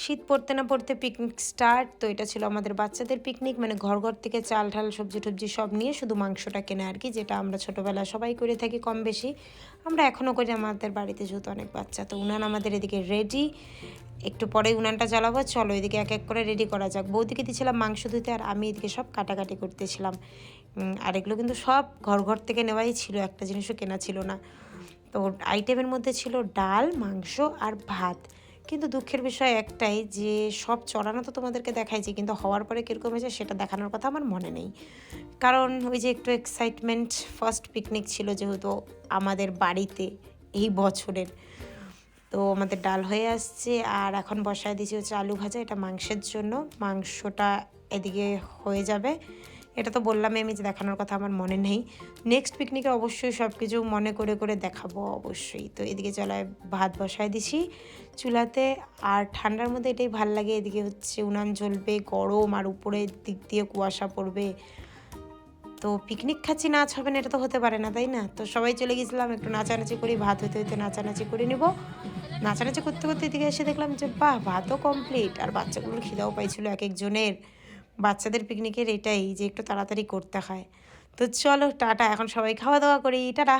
শীত পড়তে না পড়তে পিকনিক স্টার্ট। তো এটা ছিল আমাদের বাচ্চাদের পিকনিক, মানে ঘর ঘর থেকে চাল ঢাল সবজি টবজি সব নিয়ে শুধু মাংসটা কেনা আর কি, যেটা আমরা ছোটোবেলায় সবাই করে থাকি কম বেশি। আমরা এখনও করি আমাদের বাড়িতে, যেহেতু অনেক বাচ্চা। তো উনান আমাদের এদিকে রেডি, একটু পরে উনানটা জ্বালাবো। চলো এদিকে এক এক করে রেডি করা যাক। বৌদিকে দিয়েছিলাম মাংস ধুতে, আর আমি এদিকে সব কাটাকাটি করতেছিলাম। আর এগুলো কিন্তু সব ঘর ঘর থেকে নেওয়াই ছিল, একটা জিনিসও কেনা ছিল না। তো আইটেমের মধ্যে ছিল ডাল, মাংস আর ভাত। কিন্তু দুঃখের বিষয় একটাই, যে সব চড়ানো তো তোমাদেরকে দেখাইছি, কিন্তু হওয়ার পরে কীরকম হয়েছে সেটা দেখানোর কথা আমার মনে নেই। কারণ ওই যে একটু এক্সাইটমেন্ট, ফার্স্ট পিকনিক ছিল যেহেতু আমাদের বাড়িতে এই বছরের। তো আমাদের ডাল হয়ে আসছে, আর এখন বসায় দিয়েছি হচ্ছে আলু ভাজা, এটা মাংসের জন্য। মাংসটা এদিকে হয়ে যাবে। এটা তো বললামই আমি যে দেখানোর কথা আমার মনে নেই। নেক্সট পিকনিকে অবশ্যই সব কিছু মনে করে করে দেখাবো অবশ্যই। তো এদিকে চলায় ভাত বসায় দিছি চুলাতে। আর ঠান্ডার মধ্যে এটাই ভাল লাগে, এদিকে হচ্ছে উনান জ্বলবে, গরম, আর উপরের দিক দিয়ে কুয়াশা পড়বে। তো পিকনিক খাচ্ছি, নাচ হবে না, এটা তো হতে পারে না, তাই না? তো সবাই চলে গেছিলাম, একটু নাচানাচি করি, ভাত হইতে হইতে নাচানাচি করে নিব। নাচানাচি করতে করতে এদিকে এসে দেখলাম যে বাহ, ভাতও কমপ্লিট, আর বাচ্চাগুলোর খিদাও পাইছিল এক একজনের। বাচ্চাদের পিকনিকের এটাই যে একটু তাড়াতাড়ি করতে হয়। তো চলো টাটা, এখন সবাই খাওয়া দাওয়া করি, টাটা।